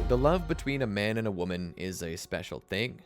The love between a man and a woman is a special thing.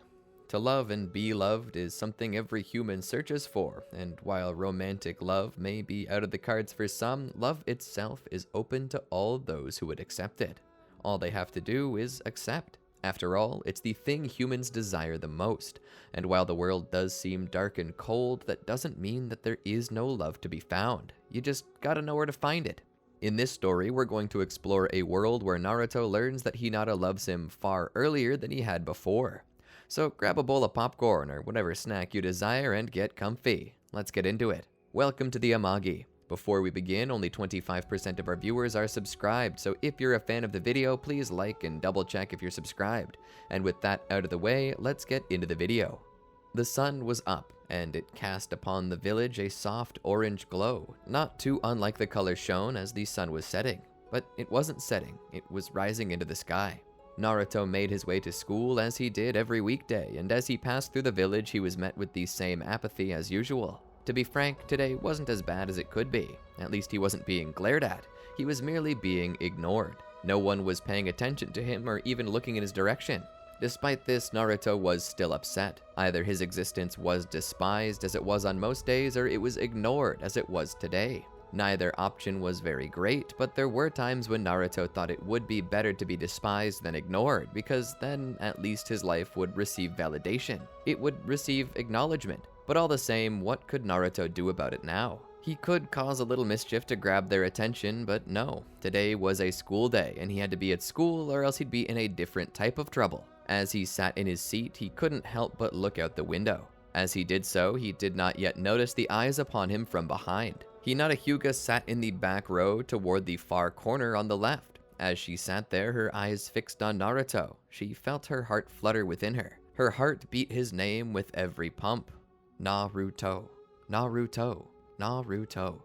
To love and be loved is something every human searches for, and while romantic love may be out of the cards for some, love itself is open to all those who would accept it. All they have to do is accept. After all, it's the thing humans desire the most, and while the world does seem dark and cold, that doesn't mean that there is no love to be found. You just gotta know where to find it. In this story, we're going to explore a world where Naruto learns that Hinata loves him far earlier than he had before. So grab a bowl of popcorn or whatever snack you desire and get comfy. Let's get into it. Welcome to the Amagi. Before we begin, only 25% of our viewers are subscribed, so if you're a fan of the video, please like and double check if you're subscribed. And with that out of the way, let's get into the video. The sun was up, and it cast upon the village a soft orange glow, not too unlike the color shown as the sun was setting. But it wasn't setting, it was rising into the sky. Naruto made his way to school as he did every weekday, and as he passed through the village he was met with the same apathy as usual. To be frank, today wasn't as bad as it could be. At least he wasn't being glared at, he was merely being ignored. No one was paying attention to him or even looking in his direction. Despite this, Naruto was still upset. Either his existence was despised as it was on most days, or it was ignored as it was today. Neither option was very great, but there were times when Naruto thought it would be better to be despised than ignored, because then at least his life would receive validation. It would receive acknowledgement. But all the same, what could Naruto do about it now? He could cause a little mischief to grab their attention, but no. Today was a school day, and he had to be at school or else he'd be in a different type of trouble. As he sat in his seat, he couldn't help but look out the window. As he did so, he did not yet notice the eyes upon him from behind. Hinata Hughes sat in the back row toward the far corner on the left. As she sat there, her eyes fixed on Naruto, she felt her heart flutter within her. Her heart beat his name with every pump. Naruto, Naruto, Naruto.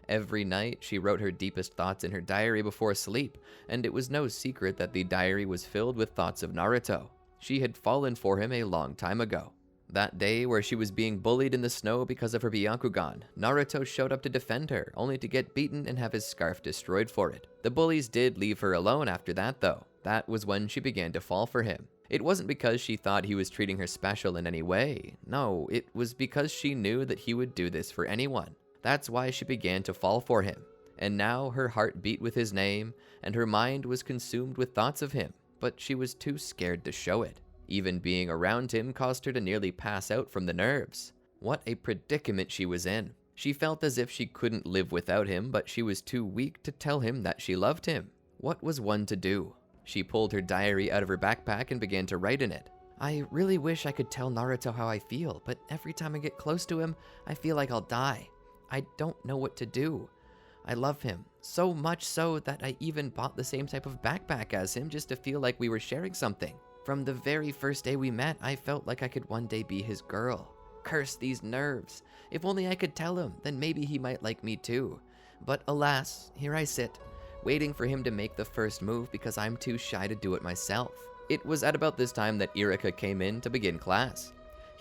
Every night, she wrote her deepest thoughts in her diary before sleep, and it was no secret that the diary was filled with thoughts of Naruto. She had fallen for him a long time ago. That day, where she was being bullied in the snow because of her Byakugan, Naruto showed up to defend her, only to get beaten and have his scarf destroyed for it. The bullies did leave her alone after that, though. That was when she began to fall for him. It wasn't because she thought he was treating her special in any way. No, it was because she knew that he would do this for anyone. That's why she began to fall for him. And now her heart beat with his name, and her mind was consumed with thoughts of him, but she was too scared to show it. Even being around him caused her to nearly pass out from the nerves. What a predicament she was in. She felt as if she couldn't live without him, but she was too weak to tell him that she loved him. What was one to do? She pulled her diary out of her backpack and began to write in it. I really wish I could tell Naruto how I feel, but every time I get close to him, I feel like I'll die. I don't know what to do. I love him, so much so that I even bought the same type of backpack as him just to feel like we were sharing something. From the very first day we met, I felt like I could one day be his girl. Curse these nerves. If only I could tell him, then maybe he might like me too. But alas, here I sit, waiting for him to make the first move because I'm too shy to do it myself. It was at about this time that Irika came in to begin class.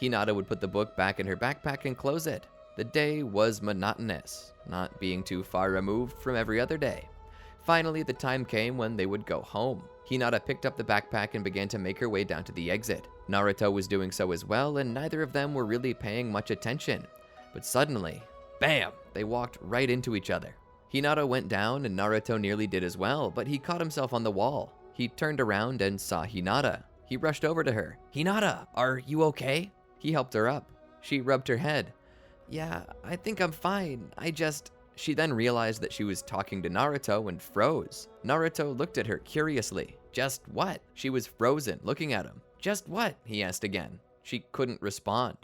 Hinata would put the book back in her backpack and close it. The day was monotonous, not being too far removed from every other day. Finally, the time came when they would go home. Hinata picked up the backpack and began to make her way down to the exit. Naruto was doing so as well, and neither of them were really paying much attention. But suddenly, bam! They walked right into each other. Hinata went down and Naruto nearly did as well, but he caught himself on the wall. He turned around and saw Hinata. He rushed over to her. Hinata, are you okay? He helped her up. She rubbed her head. Yeah, I think I'm fine. She then realized that she was talking to Naruto and froze. Naruto looked at her curiously. Just what? She was frozen, looking at him. Just what? He asked again. She couldn't respond.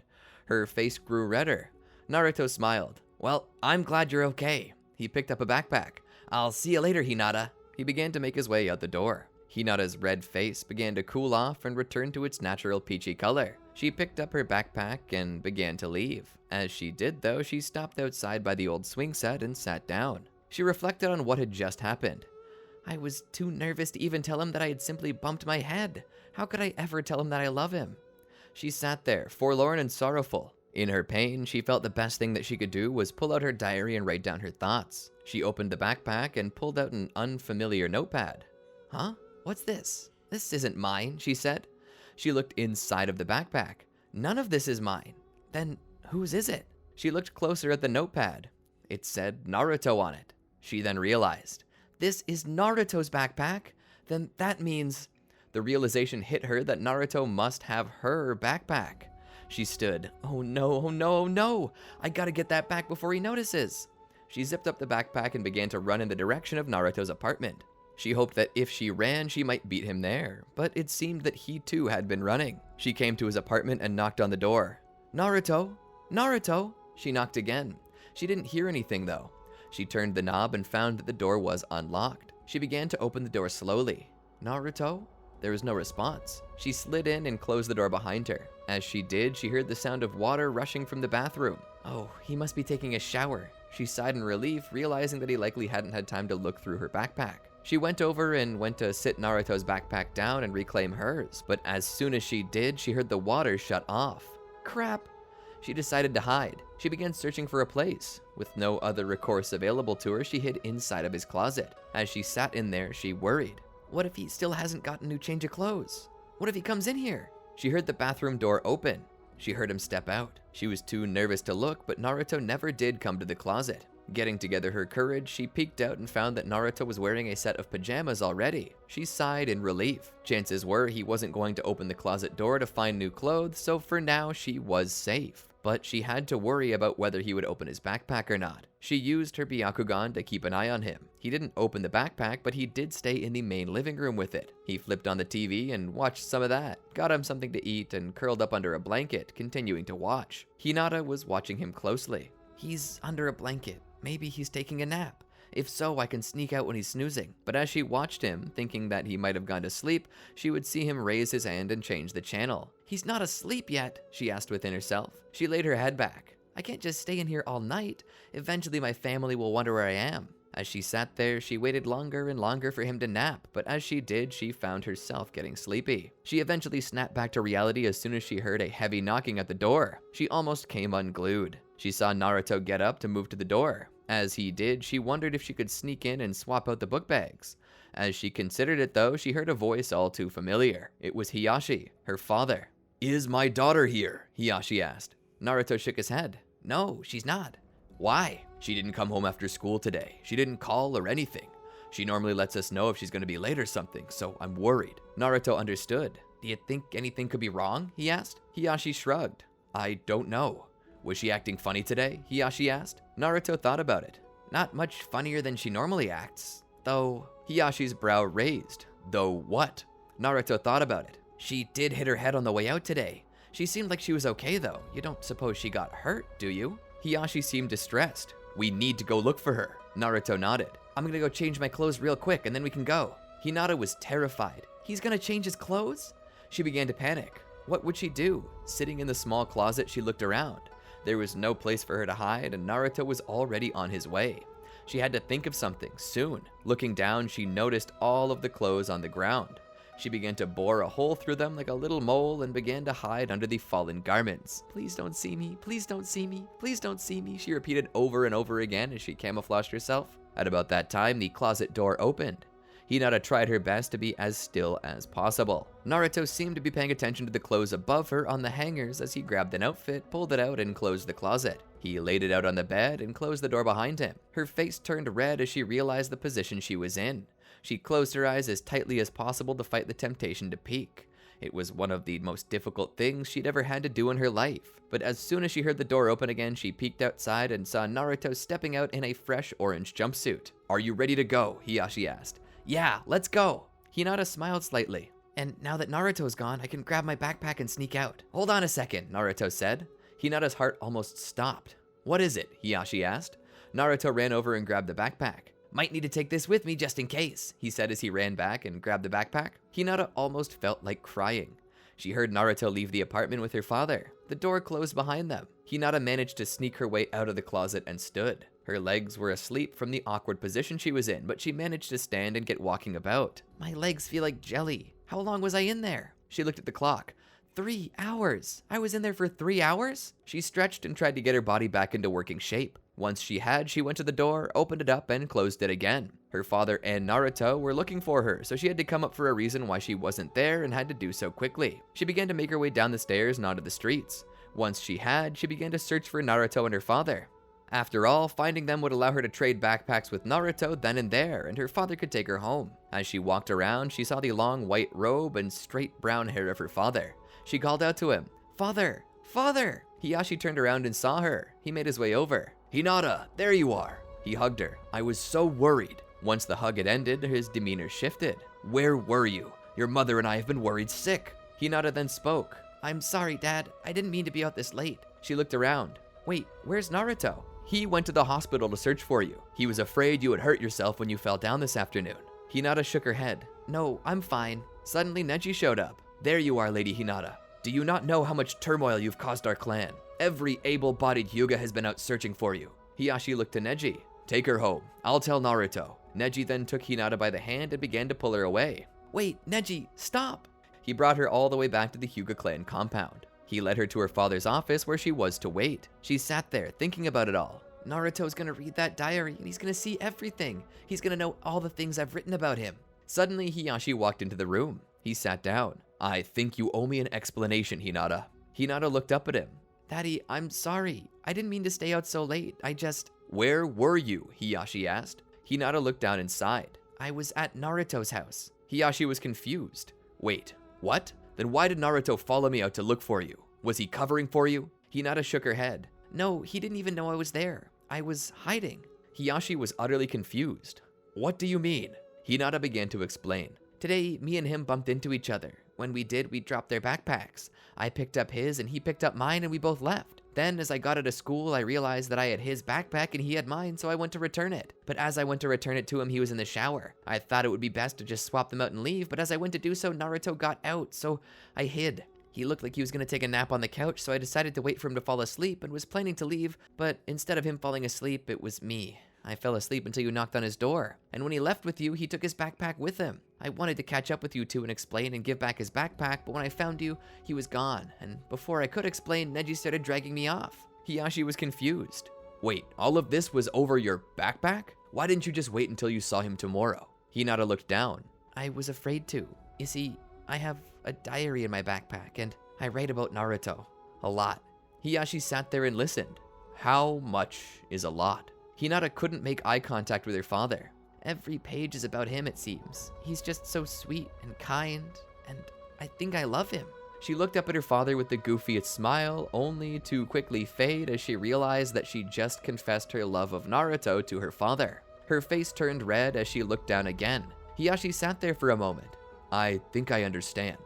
Her face grew redder. Naruto smiled. Well, I'm glad you're okay. He picked up a backpack. I'll see you later, Hinata. He began to make his way out the door. Hinata's red face began to cool off and return to its natural peachy color. She picked up her backpack and began to leave. As she did, though, she stopped outside by the old swing set and sat down. She reflected on what had just happened. I was too nervous to even tell him that I had simply bumped my head. How could I ever tell him that I love him? She sat there, forlorn and sorrowful. In her pain, she felt the best thing that she could do was pull out her diary and write down her thoughts. She opened the backpack and pulled out an unfamiliar notepad. Huh? What's this? This isn't mine, she said. She looked inside of the backpack. None of this is mine. Then whose is it? She looked closer at the notepad. It said Naruto on it. She then realized, this is Naruto's backpack. Then that means... The realization hit her that Naruto must have her backpack. She stood. Oh no, oh no, oh no! I gotta get that back before he notices. She zipped up the backpack and began to run in the direction of Naruto's apartment. She hoped that if she ran, she might beat him there, but it seemed that he too had been running. She came to his apartment and knocked on the door. Naruto? Naruto? She knocked again. She didn't hear anything though. She turned the knob and found that the door was unlocked. She began to open the door slowly. Naruto? There was no response. She slid in and closed the door behind her. As she did, she heard the sound of water rushing from the bathroom. Oh, he must be taking a shower. She sighed in relief, realizing that he likely hadn't had time to look through her backpack. She went over and went to sit Naruto's backpack down and reclaim hers, but as soon as she did, she heard the water shut off. Crap! She decided to hide. She began searching for a place. With no other recourse available to her, she hid inside of his closet. As she sat in there, she worried. What if he still hasn't gotten a new change of clothes? What if he comes in here? She heard the bathroom door open. She heard him step out. She was too nervous to look, but Naruto never did come to the closet. Getting together her courage, she peeked out and found that Naruto was wearing a set of pajamas already. She sighed in relief. Chances were he wasn't going to open the closet door to find new clothes, so for now she was safe. But she had to worry about whether he would open his backpack or not. She used her Byakugan to keep an eye on him. He didn't open the backpack, but he did stay in the main living room with it. He flipped on the TV and watched some of that, got him something to eat, and curled up under a blanket, continuing to watch. Hinata was watching him closely. He's under a blanket. Maybe he's taking a nap. If so, I can sneak out when he's snoozing. But as she watched him, thinking that he might have gone to sleep, she would see him raise his hand and change the channel. He's not asleep yet, she asked within herself. She laid her head back. I can't just stay in here all night. Eventually my family will wonder where I am. As she sat there, she waited longer and longer for him to nap, but as she did, she found herself getting sleepy. She eventually snapped back to reality as soon as she heard a heavy knocking at the door. She almost came unglued. She saw Naruto get up to move to the door. As he did, she wondered if she could sneak in and swap out the book bags. As she considered it though, she heard a voice all too familiar. It was Hiyashi, her father. Is my daughter here? Hiyashi asked. Naruto shook his head. No, she's not. Why? She didn't come home after school today. She didn't call or anything. She normally lets us know if she's going to be late or something, so I'm worried. Naruto understood. Do you think anything could be wrong? He asked. Hiyashi shrugged. I don't know. Was she acting funny today? Hiyashi asked. Naruto thought about it. Not much funnier than she normally acts. Though, Hiyashi's brow raised. Though what? Naruto thought about it. She did hit her head on the way out today. She seemed like she was okay though. You don't suppose she got hurt, do you? Hiyashi seemed distressed. We need to go look for her. Naruto nodded. I'm gonna go change my clothes real quick and then we can go. Hinata was terrified. He's gonna change his clothes? She began to panic. What would she do? Sitting in the small closet, she looked around. There was no place for her to hide, and Naruto was already on his way. She had to think of something soon. Looking down, she noticed all of the clothes on the ground. She began to bore a hole through them like a little mole and began to hide under the fallen garments. Please don't see me, please don't see me, please don't see me, she repeated over and over again as she camouflaged herself. At about that time, the closet door opened. Hinata tried her best to be as still as possible. Naruto seemed to be paying attention to the clothes above her on the hangers as he grabbed an outfit, pulled it out, and closed the closet. He laid it out on the bed and closed the door behind him. Her face turned red as she realized the position she was in. She closed her eyes as tightly as possible to fight the temptation to peek. It was one of the most difficult things she'd ever had to do in her life. But as soon as she heard the door open again, she peeked outside and saw Naruto stepping out in a fresh orange jumpsuit. Are you ready to go? Hiyashi asked. Yeah, let's go. Hinata smiled slightly. And now that Naruto's gone, I can grab my backpack and sneak out. Hold on a second, Naruto said. Hinata's heart almost stopped. What is it? Hiyashi asked. Naruto ran over and grabbed the backpack. Might need to take this with me just in case, he said as he ran back and grabbed the backpack. Hinata almost felt like crying. She heard Naruto leave the apartment with her father. The door closed behind them. Hinata managed to sneak her way out of the closet and stood. Her legs were asleep from the awkward position she was in, but she managed to stand and get walking about. My legs feel like jelly. How long was I in there? She looked at the clock. 3 hours. I was in there for 3 hours? She stretched and tried to get her body back into working shape. Once she had, she went to the door, opened it up, and closed it again. Her father and Naruto were looking for her, so she had to come up for a reason why she wasn't there and had to do so quickly. She began to make her way down the stairs and onto the streets. Once she had, she began to search for Naruto and her father. After all, finding them would allow her to trade backpacks with Naruto then and there, and her father could take her home. As she walked around, she saw the long white robe and straight brown hair of her father. She called out to him, "Father! Father!" Hiyashi turned around and saw her. He made his way over. "Hinata, there you are." He hugged her. "I was so worried." Once the hug had ended, his demeanor shifted. "Where were you? Your mother and I have been worried sick." Hinata then spoke. "I'm sorry, Dad. I didn't mean to be out this late." She looked around. "Wait, where's Naruto?" "He went to the hospital to search for you. He was afraid you had hurt yourself when you fell down this afternoon." Hinata shook her head. "No, I'm fine." Suddenly, Neji showed up. "There you are, Lady Hinata. Do you not know how much turmoil you've caused our clan? Every able-bodied Hyuga has been out searching for you." Hiyashi looked to Neji. "Take her home. I'll tell Naruto." Neji then took Hinata by the hand and began to pull her away. "Wait, Neji, stop!" He brought her all the way back to the Hyuga clan compound. He led her to her father's office where she was to wait. She sat there thinking about it all. Naruto's gonna read that diary and he's gonna see everything. He's gonna know all the things I've written about him. Suddenly, Hiyashi walked into the room. He sat down. "I think you owe me an explanation, Hinata." Hinata looked up at him. "Daddy, I'm sorry. I didn't mean to stay out so late. Where were you?" Hiyashi asked. Hinata looked down and sighed. "I was at Naruto's house." Hiyashi was confused. "Wait, what? Then why did Naruto follow me out to look for you? Was he covering for you?" Hinata shook her head. "No, he didn't even know I was there. I was hiding." Hiyashi was utterly confused. "What do you mean?" Hinata began to explain. "Today, me and him bumped into each other. When we did, we dropped their backpacks. I picked up his and he picked up mine and we both left. Then, as I got out of school, I realized that I had his backpack and he had mine, so I went to return it. But as I went to return it to him, he was in the shower. I thought it would be best to just swap them out and leave, but as I went to do so, Naruto got out, so I hid. He looked like he was going to take a nap on the couch, so I decided to wait for him to fall asleep and was planning to leave, but instead of him falling asleep, it was me. I fell asleep until you knocked on his door, and when he left with you, he took his backpack with him. I wanted to catch up with you two and explain and give back his backpack, but when I found you, he was gone, and before I could explain, Neji started dragging me off." Hiyashi was confused. "Wait, all of this was over your backpack? Why didn't you just wait until you saw him tomorrow?" Hinata looked down. "I was afraid to. You see, I have a diary in my backpack, and I write about Naruto. A lot." Hiyashi sat there and listened. How much is a lot? Hinata couldn't make eye contact with her father. "Every page is about him, it seems. He's just so sweet and kind, and I think I love him." She looked up at her father with the goofiest smile, only to quickly fade as she realized that she just confessed her love of Naruto to her father. Her face turned red as she looked down again. Hiyashi sat there for a moment. "I think I understand.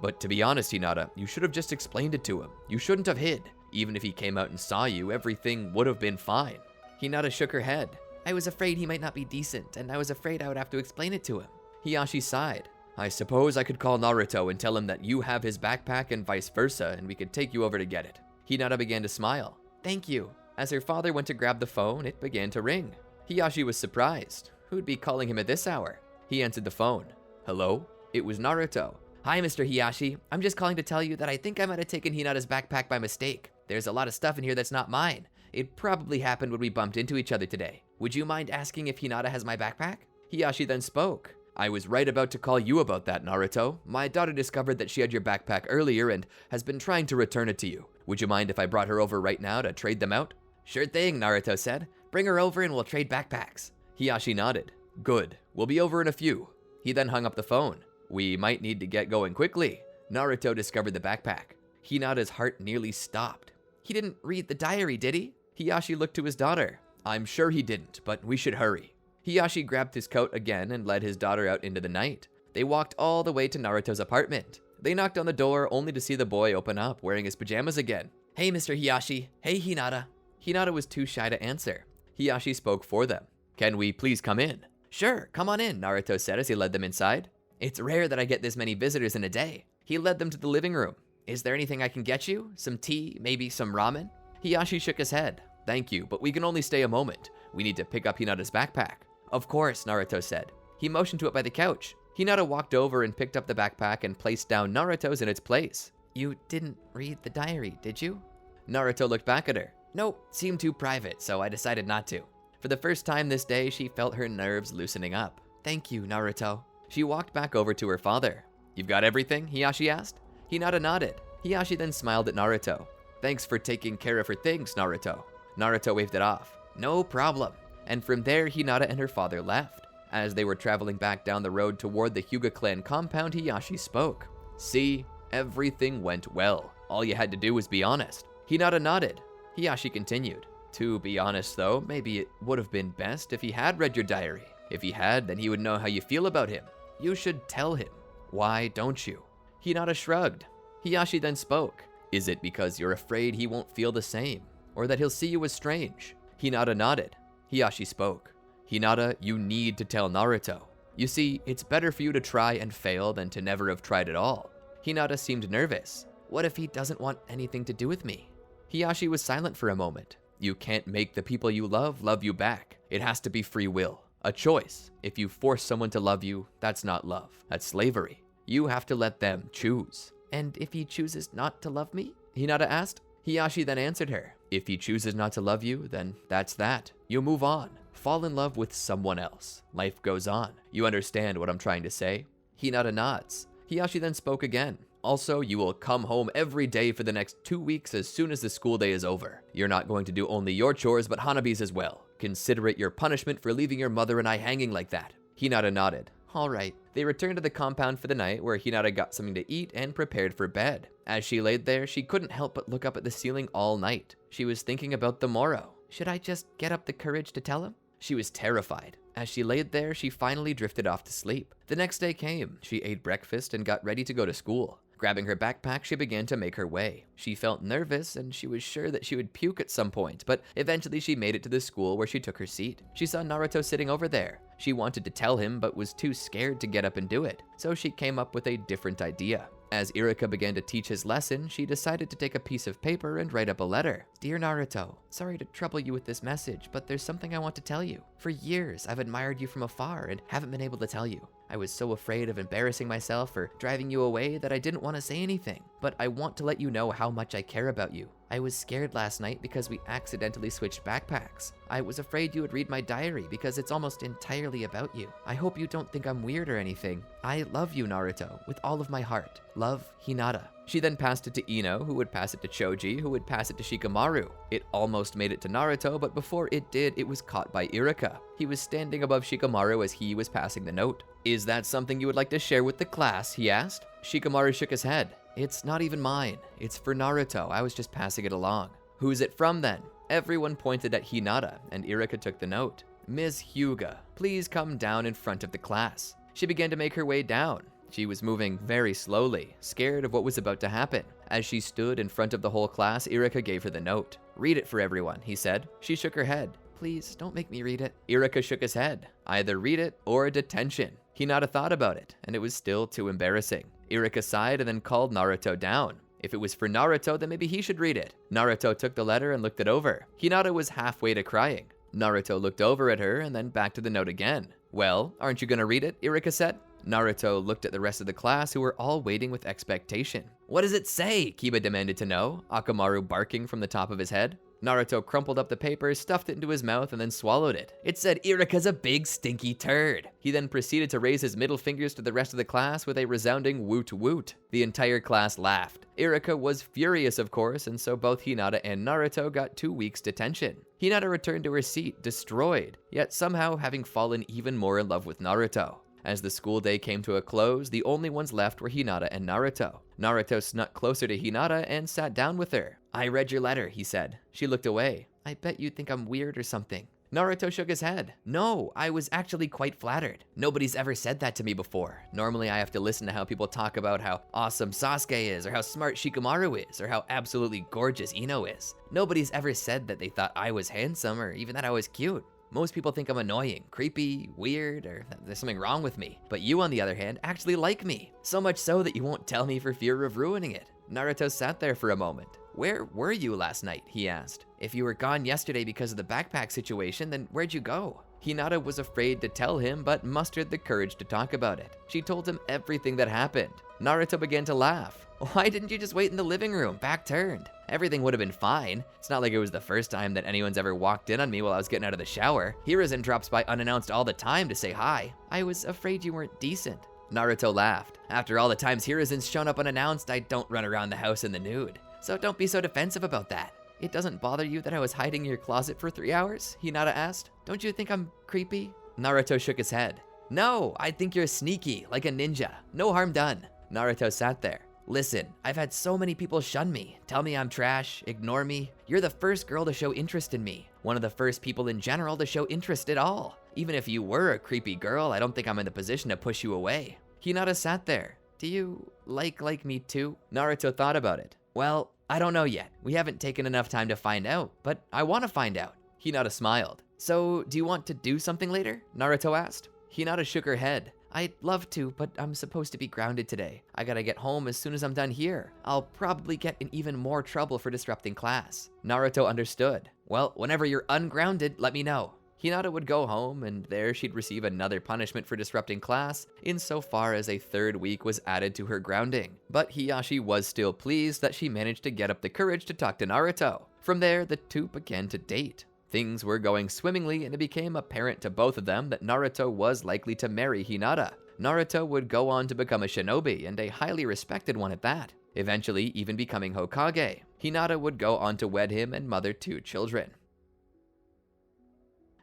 But to be honest, Hinata, you should have just explained it to him. You shouldn't have hid. Even if he came out and saw you, everything would have been fine." Hinata shook her head. "I was afraid he might not be decent, and I was afraid I would have to explain it to him." Hiyashi sighed. "I suppose I could call Naruto and tell him that you have his backpack and vice versa, and we could take you over to get it." Hinata began to smile. "Thank you." As her father went to grab the phone, it began to ring. Hiyashi was surprised. Who'd be calling him at this hour? He answered the phone. "Hello?" It was Naruto. "Hi, Mr. Hiyashi. I'm just calling to tell you that I think I might have taken Hinata's backpack by mistake. There's a lot of stuff in here that's not mine. It probably happened when we bumped into each other today. Would you mind asking if Hinata has my backpack?" Hiyashi then spoke. "I was right about to call you about that, Naruto. My daughter discovered that she had your backpack earlier and has been trying to return it to you. Would you mind if I brought her over right now to trade them out?" "Sure thing," Naruto said. "Bring her over and we'll trade backpacks." Hiyashi nodded. "Good. We'll be over in a few." He then hung up the phone. "We might need to get going quickly." Naruto discovered the backpack. Hinata's heart nearly stopped. "He didn't read the diary, did he?" Hiyashi looked to his daughter. "I'm sure he didn't, but we should hurry." Hiyashi grabbed his coat again and led his daughter out into the night. They walked all the way to Naruto's apartment. They knocked on the door only to see the boy open up wearing his pajamas again. "Hey, Mr. Hiyashi. Hey, Hinata." Hinata was too shy to answer. Hiyashi spoke for them. "Can we please come in?" "Sure, come on in," Naruto said as he led them inside. "It's rare that I get this many visitors in a day." He led them to the living room. "Is there anything I can get you? Some tea, maybe some ramen?" Hiyashi shook his head. "Thank you, but we can only stay a moment. We need to pick up Hinata's backpack." "Of course," Naruto said. He motioned to it by the couch. Hinata walked over and picked up the backpack and placed down Naruto's in its place. "You didn't read the diary, did you?" Naruto looked back at her. Nope, seemed too private, so I decided not to. For the first time this day, she felt her nerves loosening up. Thank you, Naruto. She walked back over to her father. You've got everything? Hiyashi asked. Hinata nodded. Hiyashi then smiled at Naruto. Thanks for taking care of her things, Naruto. Naruto waved it off. No problem. And from there, Hinata and her father left. As they were traveling back down the road toward the Hyuga clan compound, Hiyashi spoke. See, everything went well. All you had to do was be honest. Hinata nodded. Hiyashi continued. To be honest though, maybe it would have been best if he had read your diary. If he had, then he would know how you feel about him. You should tell him. Why don't you? Hinata shrugged. Hiyashi then spoke. Is it because you're afraid he won't feel the same? Or that he'll see you as strange? Hinata nodded. Hiyashi spoke. Hinata, you need to tell Naruto. You see, it's better for you to try and fail than to never have tried at all. Hinata seemed nervous. What if he doesn't want anything to do with me? Hiyashi was silent for a moment. You can't make the people you love you back. It has to be free will. A choice. If you force someone to love you, that's not love. That's slavery. You have to let them choose. And if he chooses not to love me? Hinata asked. Hiyashi then answered her. If he chooses not to love you, then that's that. You move on. Fall in love with someone else. Life goes on. You understand what I'm trying to say? Hinata nods. Hiyashi then spoke again. Also, you will come home every day for the next 2 weeks as soon as the school day is over. You're not going to do only your chores, but Hanabi's as well. Consider it your punishment for leaving your mother and I hanging like that. Hinata nodded. All right. They returned to the compound for the night, where Hinata got something to eat and prepared for bed. As she laid there, she couldn't help but look up at the ceiling all night. She was thinking about the morrow. Should I just get up the courage to tell him? She was terrified. As she laid there, she finally drifted off to sleep. The next day came. She ate breakfast and got ready to go to school. Grabbing her backpack, she began to make her way. She felt nervous and she was sure that she would puke at some point, but eventually she made it to the school where she took her seat. She saw Naruto sitting over there. She wanted to tell him but was too scared to get up and do it, so she came up with a different idea. As Iruka began to teach his lesson, she decided to take a piece of paper and write up a letter. Dear Naruto, sorry to trouble you with this message, but there's something I want to tell you. For years, I've admired you from afar and haven't been able to tell you. I was so afraid of embarrassing myself or driving you away that I didn't want to say anything, but I want to let you know how much I care about you. I was scared last night because we accidentally switched backpacks. I was afraid you would read my diary because it's almost entirely about you. I hope you don't think I'm weird or anything. I love you, Naruto, with all of my heart. Love, Hinata. She then passed it to Ino, who would pass it to Choji, who would pass it to Shikamaru. It almost made it to Naruto, but before it did, it was caught by Iruka. He was standing above Shikamaru as he was passing the note. Is that something you would like to share with the class? He asked. Shikamaru shook his head. It's not even mine. It's for Naruto. I was just passing it along. Who's it from then? Everyone pointed at Hinata, and Iruka took the note. Ms. Hyuga, please come down in front of the class. She began to make her way down. She was moving very slowly, scared of what was about to happen. As she stood in front of the whole class, Iruka gave her the note. Read it for everyone, he said. She shook her head. Please, don't make me read it. Iruka shook his head. Either read it or detention. Hinata thought about it, and it was still too embarrassing. Iruka sighed and then called Naruto down. If it was for Naruto, then maybe he should read it. Naruto took the letter and looked it over. Hinata was halfway to crying. Naruto looked over at her and then back to the note again. Well, aren't you gonna read it? Iruka said. Naruto looked at the rest of the class, who were all waiting with expectation. What does it say? Kiba demanded to know, Akamaru barking from the top of his head. Naruto crumpled up the paper, stuffed it into his mouth, and then swallowed it. It said, Iruka's a big stinky turd. He then proceeded to raise his middle fingers to the rest of the class with a resounding woot woot. The entire class laughed. Iruka was furious, of course, and so both Hinata and Naruto got 2 weeks detention. Hinata returned to her seat, destroyed, yet somehow having fallen even more in love with Naruto. As the school day came to a close, the only ones left were Hinata and Naruto. Naruto snuck closer to Hinata and sat down with her. I read your letter, he said. She looked away. I bet you think I'm weird or something. Naruto shook his head. No, I was actually quite flattered. Nobody's ever said that to me before. Normally I have to listen to how people talk about how awesome Sasuke is, or how smart Shikamaru is, or how absolutely gorgeous Ino is. Nobody's ever said that they thought I was handsome, or even that I was cute. Most people think I'm annoying, creepy, weird, or that there's something wrong with me. But you, on the other hand, actually like me. So much so that you won't tell me for fear of ruining it. Naruto sat there for a moment. Where were you last night? He asked. If you were gone yesterday because of the backpack situation, then where'd you go? Hinata was afraid to tell him, but mustered the courage to talk about it. She told him everything that happened. Naruto began to laugh. Why didn't you just wait in the living room, back turned? everything would have been fine. It's not like it was the first time that anyone's ever walked in on me while I was getting out of the shower. Hiruzen drops by unannounced all the time to say hi. I was afraid you weren't decent. Naruto laughed. After all the times Hiruzen's shown up unannounced, I don't run around the house in the nude. So don't be so defensive about that. It doesn't bother you that I was hiding in your closet for 3 hours? Hinata asked. Don't you think I'm creepy? Naruto shook his head. No, I think you're sneaky, like a ninja. No harm done. Naruto sat there. Listen, I've had so many people shun me, tell me I'm trash, ignore me. You're the first girl to show interest in me. One of the first people in general to show interest at all. Even if you were a creepy girl, I don't think I'm in the position to push you away. Hinata sat there. Do you like me too? Naruto thought about it. Well, I don't know yet. We haven't taken enough time to find out, but I want to find out. Hinata smiled. So, do you want to do something later? Naruto asked. Hinata shook her head. I'd love to, but I'm supposed to be grounded today. I gotta get home as soon as I'm done here. I'll probably get in even more trouble for disrupting class. Naruto understood. Well, whenever you're ungrounded, let me know. Hinata would go home, and there she'd receive another punishment for disrupting class, insofar as a 3rd week was added to her grounding. But Hiyashi was still pleased that she managed to get up the courage to talk to Naruto. From there, the two began to date. Things were going swimmingly, and it became apparent to both of them that Naruto was likely to marry Hinata. Naruto would go on to become a shinobi, and a highly respected one at that, eventually even becoming Hokage. Hinata would go on to wed him and mother 2 children.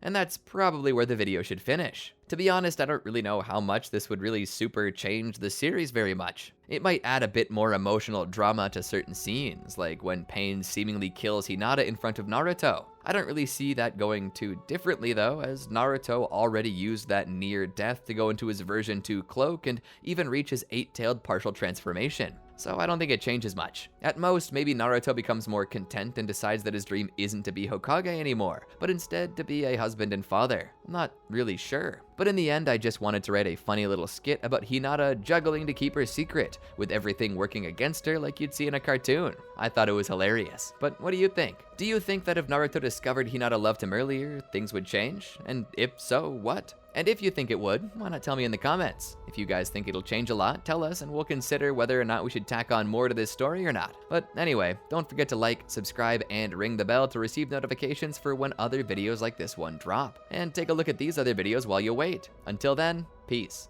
And that's probably where the video should finish. To be honest, I don't really know how much this would really super change the series very much. It might add a bit more emotional drama to certain scenes, like when Pain seemingly kills Hinata in front of Naruto. I don't really see that going too differently though, as Naruto already used that near death to go into his version 2 cloak and even reach his 8-tailed partial transformation. So I don't think it changes much. At most, maybe Naruto becomes more content and decides that his dream isn't to be Hokage anymore, but instead to be a husband and father. I'm not really sure. But in the end, I just wanted to write a funny little skit about Hinata juggling to keep her secret, with everything working against her like you'd see in a cartoon. I thought it was hilarious. But what do you think? Do you think that if Naruto discovered Hinata loved him earlier, things would change? And if so, what? And if you think it would, why not tell me in the comments? If you guys think it'll change a lot, tell us and we'll consider whether or not we should tack on more to this story or not. But anyway, don't forget to like, subscribe, and ring the bell to receive notifications for when other videos like this one drop. And take a look at these other videos while you wait. Until then, peace.